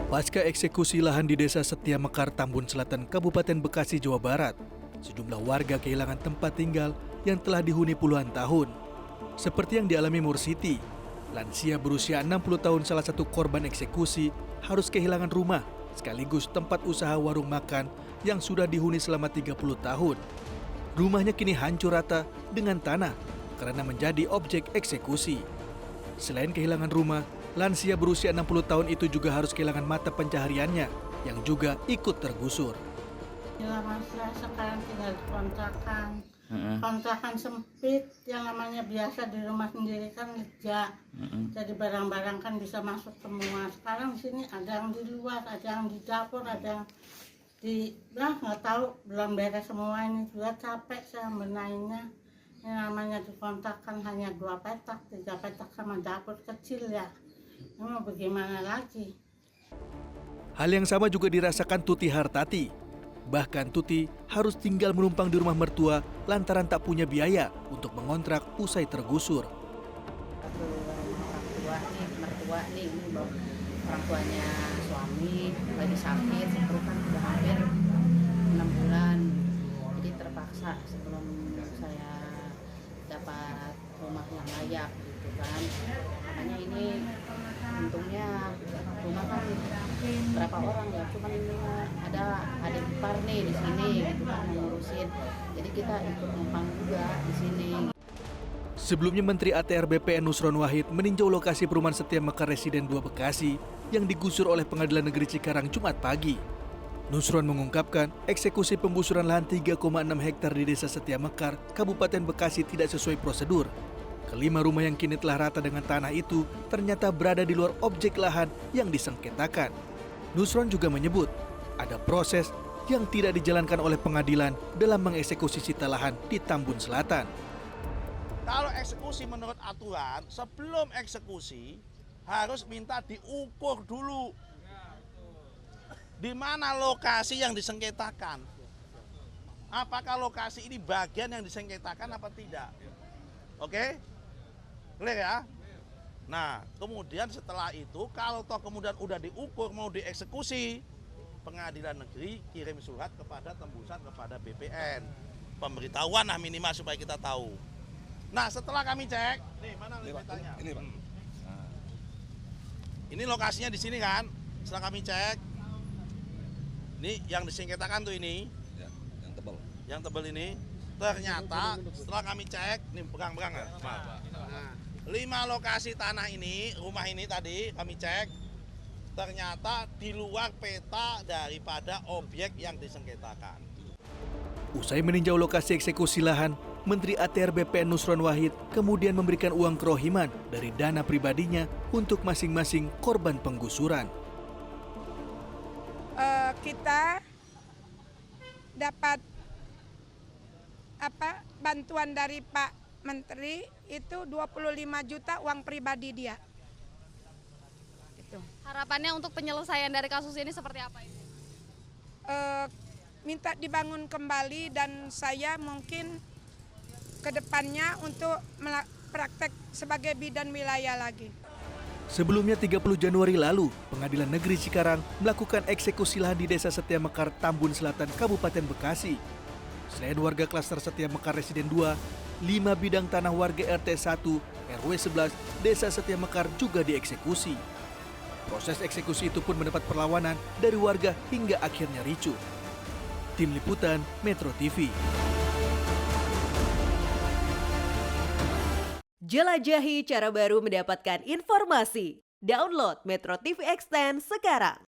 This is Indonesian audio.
Pasca eksekusi lahan di Desa Setia Mekar, Tambun Selatan, Kabupaten Bekasi, Jawa Barat, sejumlah warga kehilangan tempat tinggal yang telah dihuni puluhan tahun. Seperti yang dialami Mursiti, lansia berusia 60 tahun salah satu korban eksekusi harus kehilangan rumah sekaligus tempat usaha warung makan yang sudah dihuni selama 30 tahun. Rumahnya kini hancur rata dengan tanah karena menjadi objek eksekusi. Selain kehilangan rumah, lansia berusia 60 tahun itu juga harus kehilangan mata pencahariannya yang juga ikut tergusur. Ya, saya sekarang tinggal di kontrakan. Kontrakan sempit yang namanya biasa di rumah sendiri kan lega. Jadi barang-barang kan bisa masuk semua. Sekarang di sini ada yang di luar, ada yang di dapur, ada yang di nggak tahu, belum beres semua ini. Juga capek saya benahinnya. Yang namanya di kontrakan hanya 2 petak, 3 petak sama dapur kecil ya. Mau bagaimana lagi? Hal yang sama juga dirasakan Tuti Hartati. Bahkan Tuti harus tinggal menumpang di rumah mertua lantaran tak punya biaya untuk mengontrak usai tergusur. Mertua nih, ini orang tuanya suami lagi sakit, seperti kan udah hampir 6 bulan. Jadi terpaksa sebelum saya dapat rumah yang layak gitu kan. Makanya ini untungnya rumah kan berapa orang ya, cuman ini ada adik ipar nih di sini gitu kan ngurusin. Jadi kita ikut numpang juga di sini. Sebelumnya Menteri ATR BPN Nusron Wahid meninjau lokasi perumahan Setia Mekar Residen 2 Bekasi yang digusur oleh Pengadilan Negeri Cikarang Jumat pagi. Nusron mengungkapkan eksekusi penggusuran lahan 3,6 hektar di Desa Setia Mekar, Kabupaten Bekasi tidak sesuai prosedur. Kelima rumah yang kini telah rata dengan tanah itu ternyata berada di luar objek lahan yang disengketakan. Nusron juga menyebut ada proses yang tidak dijalankan oleh pengadilan dalam mengeksekusi sita lahan di Tambun Selatan. Kalau eksekusi menurut aturan, sebelum eksekusi harus minta diukur dulu di mana lokasi yang disengketakan. Apakah lokasi ini bagian yang disengketakan apa tidak? Oke? Clear ya? Nah, kemudian setelah itu kalau toh kemudian udah diukur mau dieksekusi, Pengadilan Negeri kirim surat kepada tembusan kepada BPN. Pemberitahuan lah minimal supaya kita tahu. Nah, setelah kami cek, nih mana petanya? Ini, Pak. Nah, ini lokasinya di sini kan. Setelah kami cek, ini yang disengketakan tuh ini. Ya, yang tebal. Yang tebal ini. Ternyata setelah kami cek, nih berang-berang ya. Nah, 5 lokasi tanah ini, rumah ini tadi kami cek, ternyata di luar peta daripada objek yang disengketakan. Usai meninjau lokasi eksekusi lahan, Menteri ATR BPN Nusron Wahid kemudian memberikan uang kerohiman dari dana pribadinya untuk masing-masing korban penggusuran. Kita dapat bantuan dari Pak Menteri itu 25 juta uang pribadi dia. Gitu. Harapannya untuk penyelesaian dari kasus ini seperti apa ini? Minta dibangun kembali dan saya mungkin ke depannya untuk praktek sebagai bidan wilayah lagi. Sebelumnya 30 Januari lalu, Pengadilan Negeri Cikarang melakukan eksekusi lahan di Desa Setia Mekar, Tambun Selatan, Kabupaten Bekasi. Selain warga klaster Setia Mekar Residen 2, 5 bidang tanah warga RT 1, RW 11, Desa Setia Mekar juga dieksekusi. Proses eksekusi itu pun mendapat perlawanan dari warga hingga akhirnya ricuh. Tim Liputan Metro TV. Jelajahi cara baru mendapatkan informasi. Download Metro TV Extend sekarang.